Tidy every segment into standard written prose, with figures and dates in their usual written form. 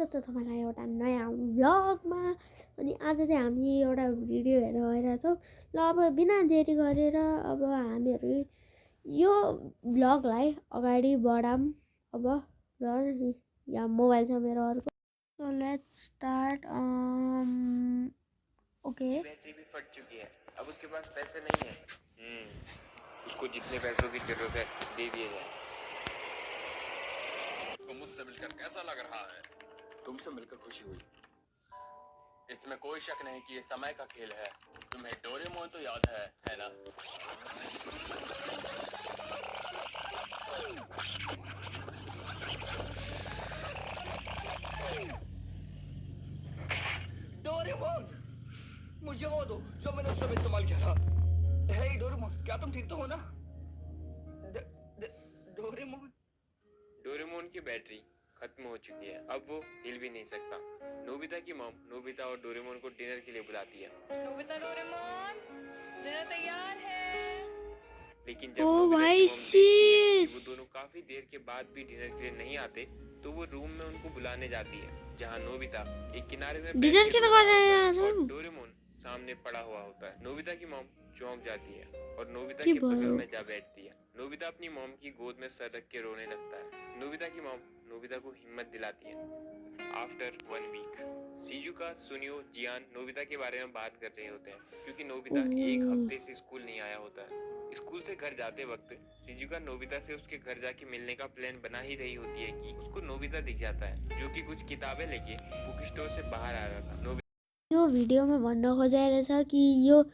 छ तपाईँलाई एउटा नयाँ भ्लगमा। अनि आज चाहिँ हामी एउटा भिडियो हेरेर आइरहेछौँ। ल अब बिना देरी गरेर अब हामीहरू यो भ्लगलाई अगाडि बढाऊँ। अब र यहाँ मोबाइल छ मेरो अर्को। So let's start. Okay. Battery भी फट चुकी है, अब उसके पास पैसे नहीं है। उसको जितने पैसों की जरूरत है दे दिए जाए। तो मुझसे मिलकर कैसा लग रहा है? तुमसे मिलकर खुशी हुई। इसमें कोई शक नहीं कि ये समय का खेल है। तुम्हें डोरेमोन तो याद है ना? डोरेमोन, मुझे वो दो जो मैंने उस समय इस्तेमाल किया था। हे डोरेमोन, क्या तुम ठीक तो हो ना? डोरेमोन डोरेमोन की बैटरी खत्म हो चुकी है, अब वो हिल भी नहीं सकता। नोबिता की मॉम नोबिता और डोरेमोन को डिनर के लिए बुलाती है। नोबिता, डोरेमोन, डिनर तैयार है। लेकिन जब ओ नोबिता की भाई मॉम देखती है कि शीश। वो दोनों काफी देर के बाद भी डिनर के लिए नहीं आते, तो वो रूम में उनको बुलाने जाती है, जहाँ नोबिता एक किनारे में बैठ डिनर के किन रो रहा कर रहे हैं होता है यहाँ और सब? डोरेमोन सामने पड़ा हुआ होता है। नोबिता की मॉम चौंक जाती है और नोबिता के के बगल भयो? में जा बैठती है। नोबिता अपनी मॉम की गोद में सर रख के रोने लगता है। नोबिता की मॉम नोबिता को हिम्मत दिलाती है। आफ्टर 1 वीक, शिजुका, सुनियो, जियान नोबिता के बारे में बात कर रहे होते हैं, क्योंकि नोबिता एक हफ्ते से स्कूल नहीं आया होता है। स्कूल से घर जाते वक्त शिजुका नोबिता से उसके घर जाके मिलने का प्लान बना ही रही होती है कि उसको नोबिता दिख जाता है, जो कि कुछ किताबें लेके बुक स्टोर से बाहर आ रहा था। यो भिडियोमा भन्न खोजिरहेछ कि यो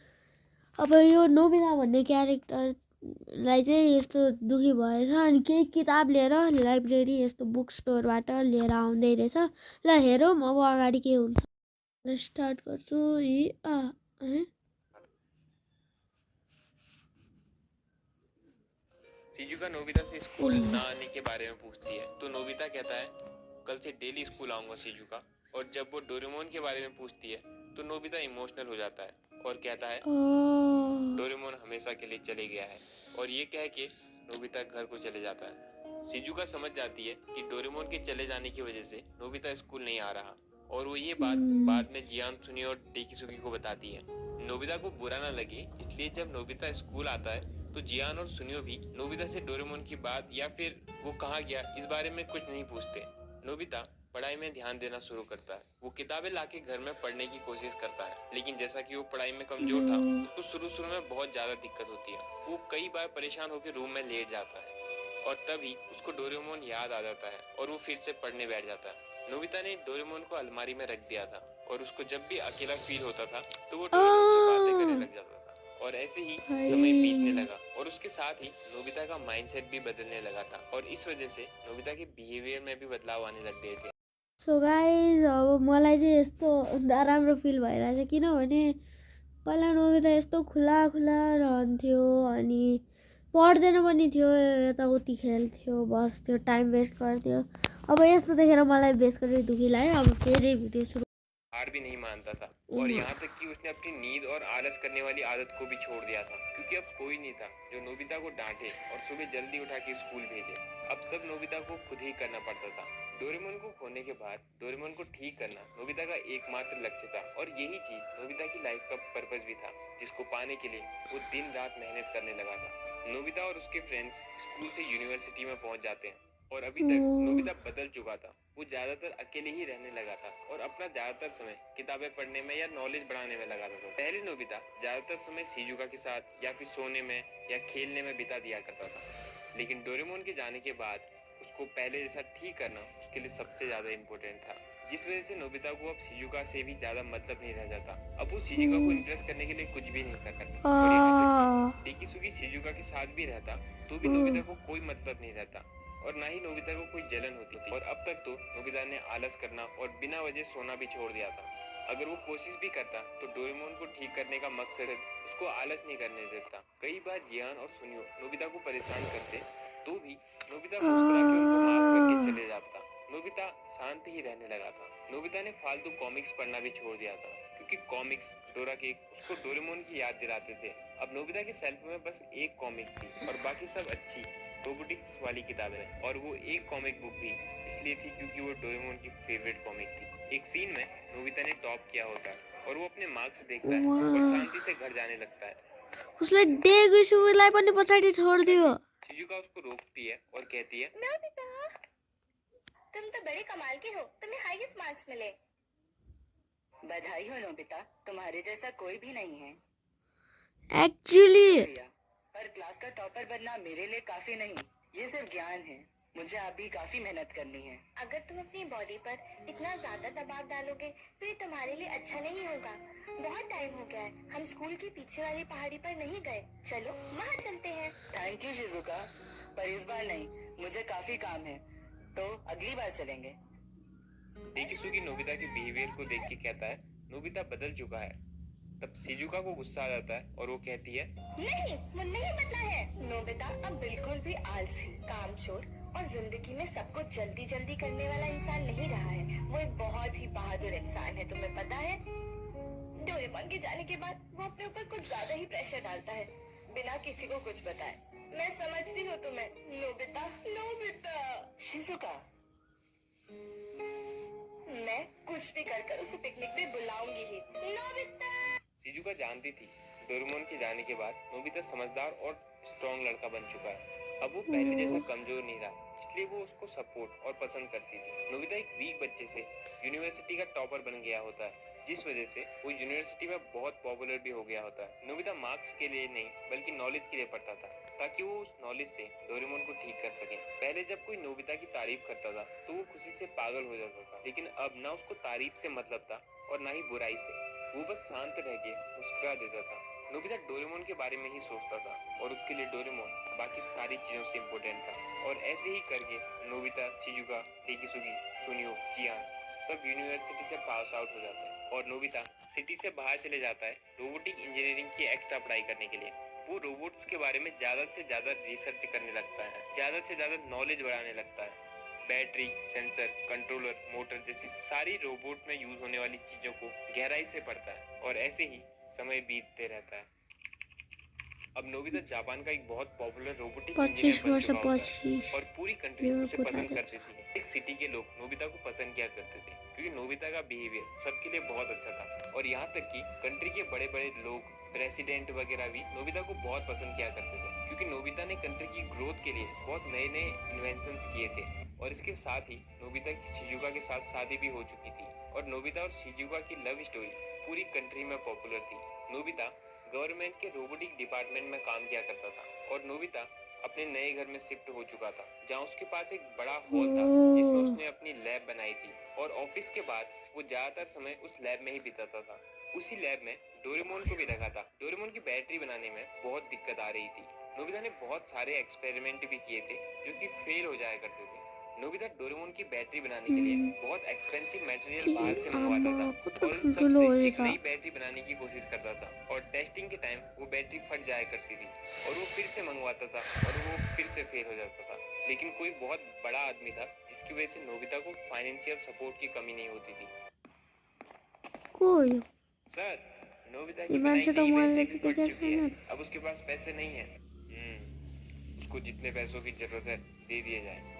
अब यो नोबिता भन्ने क्यारेक्टरलाई चाहिँ यस्तो दुखी भएछ अनि केही किताब लिएर लाइब्रेरी यस्तो बुक स्टोरबाट लिएर आउँदै रहेछ। ल हेरौँ अब अगाडि के हुन्छ। स्टार्ट गर्छु। शिजुका नोबिता से स्कूल ना आने के बारे में पूछती है, तो नोबिता कहता है कल से डेली स्कूल आऊंगा शिजुका। और जब वो डोरेमोन के बारे में पूछती है, तो नोबिता इमोशनल हो जाता है और कहता है डोरेमोन हमेशा के लिए चले गया है। और ये कह के नोबिता घर को चले जाता है। शिजुका समझ जाती है कि डोरेमोन के चले जाने की वजह से नोबिता स्कूल नहीं आ रहा, और वो ये बात बाद में जियान, सुनियो और डेकिसुगी को बताती है। नोबिता को बुरा ना लगे इसलिए जब नोबिता स्कूल आता है, तो जियान और सुनियो भी नोबिता से डोरेमोन की बात या फिर वो कहाँ गया इस बारे में कुछ नहीं पूछते। नोबिता पढ़ाई में ध्यान देना शुरू करता है। वो किताबें लाके घर में पढ़ने की कोशिश करता है, लेकिन जैसा कि वो पढ़ाई में कमजोर था, उसको शुरू में बहुत ज्यादा दिक्कत होती है। वो कई बार परेशान होकर रूम में लेट जाता है, और तभी उसको डोरेमोन याद आ जाता है और वो फिर से पढ़ने बैठ जाता है। नोबिता ने डोरेमोन को अलमारी में रख दिया था, और उसको जब भी अकेला फील होता था तो वो डोरेमोन से बातें करने लग जाता था। और ऐसे ही समय बीतने लगा, और उसके साथ ही नोबिता का माइंडसेट भी बदलने लगा था, और इस वजह से नोबिता के बिहेवियर में भी बदलाव आने लग गए थे। सो गाइज अब मलाई चाहिँ यस्तो नराम्रो फिल भइरहेछ, किनभने पहिला नोबिता यस्तो खुला खुला रहन्थ्यो अनि पढ्दैन पनि थियो, यताउति खेल्थ्यो, बस्थ्यो, टाइम वेस्ट गर्थ्यो। अब यस्तो देखेर मलाई बेसकरी दुखी लाग्यो। अब फेरि भिडियो सुरु। हार भी नहीं मानता था, और यहाँ तक कि उसने अपनी नींद और आलस करने वाली आदत को भी छोड़ दिया था, क्योंकि अब कोई नहीं था जो नोबिता को डांटे और सुबह जल्दी उठा के स्कूल भेजे। अब सब नोबिता को खुद ही करना पड़ता था। डोरेमोन को खोने के बाद डोरेमोन को ठीक करना नोबिता का एकमात्र लक्ष्य था, और यही चीज नोबिता की लाइफ का पर्पस भी था, जिसको पाने के लिए वो दिन रात मेहनत करने लगा था। नोबिता और उसके फ्रेंड्स स्कूल से यूनिवर्सिटी में पहुंच जाते हैं, और अभी तक नोबिता बदल चुका था। वो ज्यादातर अकेले ही रहने लगा था, और अपना ज्यादातर समय किताबें पढ़ने में या नॉलेज बढ़ाने में लगाता था। पहले नोबिता ज्यादातर समय शिजुका के साथ या फिर सोने में या खेलने में बिता दिया करता था, लेकिन डोरेमोन के जाने के बाद उसको पहले जैसा ठीक करना उसके लिए सबसे ज्यादा इम्पोर्टेंट था, जिस वजह से नोबिता को अब शिजुका से भी ज्यादा मतलब नहीं रह जाता। अब वो शिजुका को इम्प्रेस करने के लिए कुछ भी नहीं करता, और यहाँ तक कि डेकिसुगी शिजुका के साथ भी रहता तो भी नोबिता को कोई मतलब नहीं रहता, और ना ही नोबिता को कोई जलन होती थी। और अब तक तो नोबिता ने आलस करना और बिना वजह सोना भी छोड़ दिया था। अगर वो कोशिश भी करता तो डोरेमोन को ठीक करने का मकसद उसको आलस नहीं करने देता। कई बार जियान और सुनियो नोबिता को परेशान करते, तो भी नोबिता मुस्कुरा के उनको माफ करके चले जाता। नोबिता शांत ही रहने लगा था। नोबिता ने फालतू कॉमिक्स पढ़ना भी छोड़ दिया था, क्योंकि कॉमिक्स, डोरा केक उसको डोरेमोन की याद दिलाते थे। अब नोबिता के सेल्फ में बस एक कॉमिक थी, और बाकी सब अच्छी रोबोटिक्स वाली किताबें हैं और वो एक कॉमिक बुक भी इसलिए थी क्योंकि वो डोरेमोन की फेवरेट कॉमिक थी। एक सीन में नोबिता ने टॉप किया होता है और वो अपने मार्क्स देखता है और वाह, शांति से घर जाने लगता है। उसले डेगुसुलाई पनि पछाडि छोडिदियो। शिजुका उसको रोकती है और कहती है, नोबिता, तुम तो बड़े कमाल के हो, तुम्हें हाईएस्ट मार्क्स मिले। बधाई हो नोबिता, तुम्हारे जैसा कोई भी नहीं है। एक्चुअली शुक्रिया, पर क्लास का टॉपर बनना मेरे लिए काफी नहीं, ये सिर्फ ज्ञान है। मुझे अभी काफी मेहनत करनी है। अगर तुम अपनी बॉडी पर इतना ज्यादा दबाव डालोगे तो ये तुम्हारे लिए अच्छा नहीं होगा। बहुत टाइम हो गया है, हम स्कूल के पीछे वाली पहाड़ी पर नहीं गए। चलो वहाँ चलते हैं। थैंक यू शिजुका, पर इस बार नहीं, मुझे काफी काम है, तो अगली बार चलेंगे। डेकिसुगी नोबिता के बिहेवियर को देख के कहता है, नोबिता बदल चुका है। तब शिजुका को गुस्सा आ जाता है और वो कहती है, नहीं, वो नहीं बदला है। नोबिता अब बिल्कुल भी आलसी, कामचोर और जिंदगी में सब कुछ जल्दी जल्दी करने वाला इंसान नहीं रहा है। वो एक बहुत ही बहादुर इंसान है, तुम्हें पता है। डोरेमोन के जाने के बाद वो अपने ऊपर कुछ ज्यादा ही प्रेशर डालता है, बिना किसी को कुछ बताए। मैं समझती हूँ तुम्हें, नोबिता। नोबिता, शिजुका, मैं कुछ भी कर उसे पिकनिक पे बुलाऊंगी ही। नोबिता। शिजुका जानती थी डोरेमोन के जाने के बाद नोबिता समझदार और स्ट्रॉन्ग लड़का बन चुका है। अब वो पहले जैसा कमजोर नहीं रहा, इसलिए वो उसको सपोर्ट और पसंद करती थी। नोबिता एक वीक बच्चे से यूनिवर्सिटी का टॉपर बन गया होता है, जिस वजह से वो यूनिवर्सिटी में बहुत पॉपुलर भी हो गया होता है। नोबिता मार्क्स के लिए नहीं बल्कि नॉलेज के लिए पढ़ता था, ताकि वो उस नॉलेज से डोरेमोन को ठीक कर सके। पहले जब कोई नोबिता की तारीफ करता था तो वो खुशी से पागल हो जाता था, लेकिन अब ना उसको तारीफ से मतलब था और ना ही बुराई से। वो बस शांत रह के मुस्कुरा देता था। नोबिता डोरेमोन के बारे में ही सोचता था और उसके लिए डोरेमोन बाकी सारी चीजों से इम्पोर्टेंट था। और ऐसे ही करके नोबिता, शिजुका, डेकिसुगी, सुनियो, जियान सब यूनिवर्सिटी से पास आउट हो जाते हैं और नोबिता सिटी से बाहर चले जाता है रोबोटिक इंजीनियरिंग की एक्स्ट्रा पढ़ाई करने के लिए। वो रोबोट्स के बारे में ज्यादा से ज्यादा रिसर्च करने लगता है, ज्यादा से ज्यादा नॉलेज बढ़ाने लगता है। बैटरी, सेंसर, कंट्रोलर, मोटर जैसी सारी रोबोट में यूज होने वाली चीजों को गहराई से पढ़ता है और ऐसे ही समय बीतते रहता है। अब नोबिता जापान का एक बहुत पॉपुलर रोबोटिक 25 इंजीनियर बन वर्ष चुका होता है पछि और पूरी कंट्री यो उसे कुरा पसंद रहेछ। करती थी। एक सिटी के लोग नोबिता को पसंद किया करते थे क्योंकि नोबिता का बिहेवियर सबके लिए बहुत अच्छा था और यहाँ तक कि कंट्री के बड़े बड़े लोग, प्रेसिडेंट वगैरह भी नोबिता को बहुत पसंद किया करते थे क्योंकि नोबिता ने कंट्री की ग्रोथ के लिए बहुत नए नए इन्वेंशंस किए थे। और इसके साथ ही नोबिता की शिजुका के साथ शादी भी हो चुकी थी और नोबिता और शिजुका की लव स्टोरी पूरी कंट्री में पॉपुलर थी। नोबिता गवर्नमेंट के रोबोटिक डिपार्टमेंट में काम किया करता था और नोबिता अपने नए घर में शिफ्ट हो चुका था, जहाँ उसके पास एक बड़ा हॉल था जिसमें उसने अपनी लैब बनाई थी और ऑफिस के बाद वो ज्यादातर समय उस लैब में ही बिताता था। उसी लैब में डोरेमोन को भी रखा था। डोरेमोन की बैटरी बनाने में बहुत दिक्कत आ रही थी। नोबिता ने बहुत सारे एक्सपेरिमेंट भी किए थे जो कि फेल हो जाया करते थे। नोबिता डोरेमोन की बैटरी बनाने के लिए बहुत एक्सपेंसिव मटेरियल बाहर से मंगवाता था और उन सब से एक नई बैटरी बनाने की कोशिश करता था और टेस्टिंग के टाइम वो बैटरी फट जाया करती थी और वो फिर से मंगवाता था और वो फिर से फेल हो जाता था। लेकिन कोई बहुत बड़ा आदमी था जिसकी वजह से नोबिता को फाइनेंशियल सपोर्ट की कमी नहीं होती थी। कोई सर, नोबिता की ये बनाई मान्छे त गई मरेर बैटरी भी फट देखेको चुकी है। छैन। अब उसके पास पैसे नहीं है। उसको जितने पैसों की जरूरत है दे दिए जाए।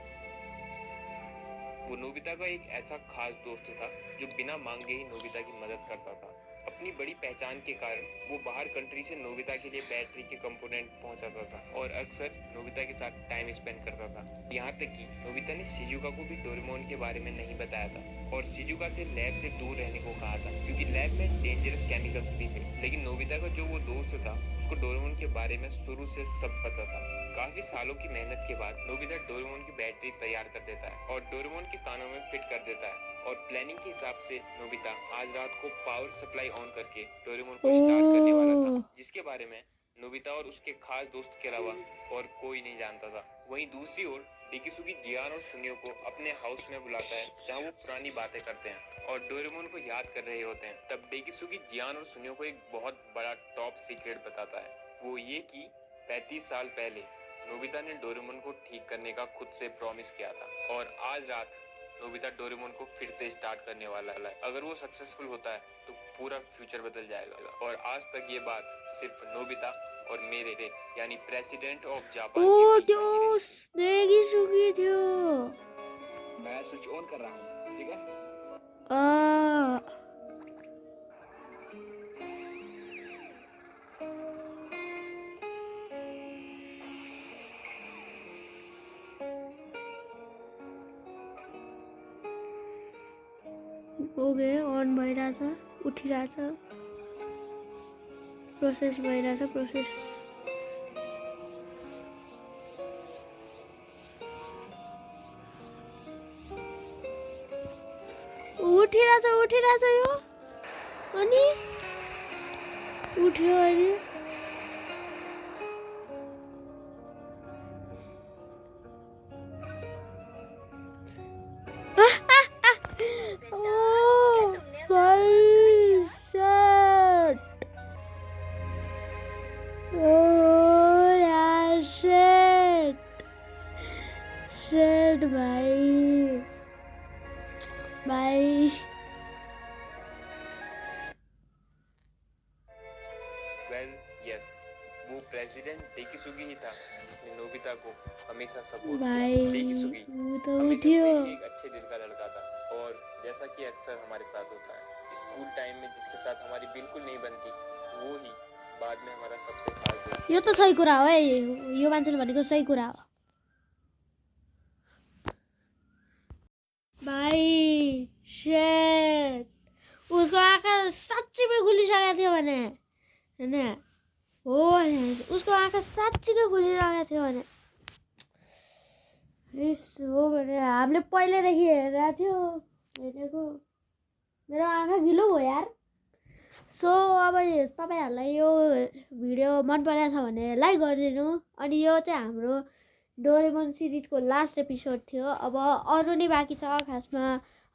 वो नोबिता का एक ऐसा खास दोस्त था जो बिना मांगे ही नोबिता की मदद करता था। अपनी बड़ी पहचान के कारण वो बाहर कंट्री से नोबिता के लिए बैटरी के कंपोनेंट पहुंचाता था और अक्सर नोबिता के साथ टाइम स्पेंड करता था। यहाँ तक कि नोबिता ने शिजुका को भी डोरेमोन के बारे में नहीं बताया था और शिजुका से लैब से दूर रहने को कहा था क्योंकि लैब में डेंजरस केमिकल्स भी थे। लेकिन नोबिता का जो वो दोस्त था उसको डोरेमोन के बारे में शुरू से सब पता था। काफी सालों की मेहनत के बाद नोबिता डोरेमोन की बैटरी तैयार कर देता है और डोरेमोन के कानों में फिट कर देता है और प्लानिंग के हिसाब से नोबिता आज रात को पावर सप्लाई ऑन करके डोरेमोन को स्टार्ट करने वाला था, जिसके बारे में नोबिता और उसके खास दोस्त के अलावा और कोई नहीं जानता था। वहीं दूसरी ओर डेकिसुगी जियान और सुनियो को अपने हाउस में बुलाता है जहां वो पुरानी बातें करते हैं और डोरेमोन को याद कर रहे होते हैं। तब डेकिसुगी जियान और सुनियो को एक बहुत बड़ा टॉप सीक्रेट बताता है। वो ये कि 35 साल पहले नोबिता ने डोरेमोन को ठीक करने का खुद से प्रॉमिस किया था और आज रात नोबिता डोरेमोन को फिर से स्टार्ट करने वाला है। अगर वो सक्सेसफुल होता है तो पूरा फ्यूचर बदल जाएगा और आज तक ये बात सिर्फ नोबिता और मेरे यानी प्रेसिडेंट ऑफ जापान ओ के बीच त्यो बनी रही। स्नेगी सुगी थियो मैं स्विच ऑन कर रहा हूँ, ठीक है? आ ओके अन भइरहेछ उठिरहेछ प्रोसेस भइरहेछ प्रोसेस उठिरहेछ यो अनि उठ्यो अनि ओ भाइ सेट ओ यार सेट भाइ वेल यस, वो प्रेसिडेंट डेकिसुगी ही था जिसने नोबिता को हमेशा सपोर्ट किया। भाइ डेकिसुगी ऊ त हमेशा से उठ्यो एक अच्छे दिल का लड़का था और जैसा कि अक्सर हमारे साथ होता है, स्कूल टाइम में जिसके साथ हमारी बिल्कुल नहीं बनती वो ही बाद में हमारा सबसे खास दोस्त। यो त सही कुरा हो है यो मान्छेले भनेको सही कुरा हो भाइ सेट उसको आँखा साँच्चीमै खुलिसकेको थियो भने हैन हो उसको आँखा साँच्चीकै खुलिरहेको थियो भने हो भने हामीले पहिल्यैदेखि हेरेको थियो हेरेको मेरो आँखा गिलो हो यार सो अब तपाईँहरूलाई यो भिडियो मन परेको छ भने लाइक गरिदिनु अनि यो चाहिँ हाम्रो डोरेमोन सिरिजको लास्ट एपिसोड थियो अब अरू नै बाँकी छ खासमा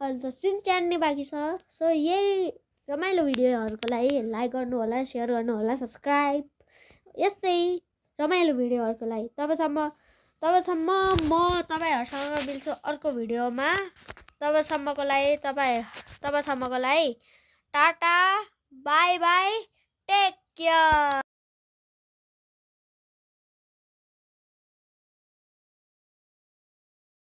अहिले त सिनच्यान नै बाँकी छ सो यही रमाइलो भिडियोहरूको लागि लाइक गर्नु होला सेयर गर्नु होला सब्सक्राइब यस्तै रमाइलो भिडियोहरूको लागि तबसम्म म तपाईँहरूसँग मिल्छु अर्को भिडियोमा तबसम्मको लागि tata bye bye take care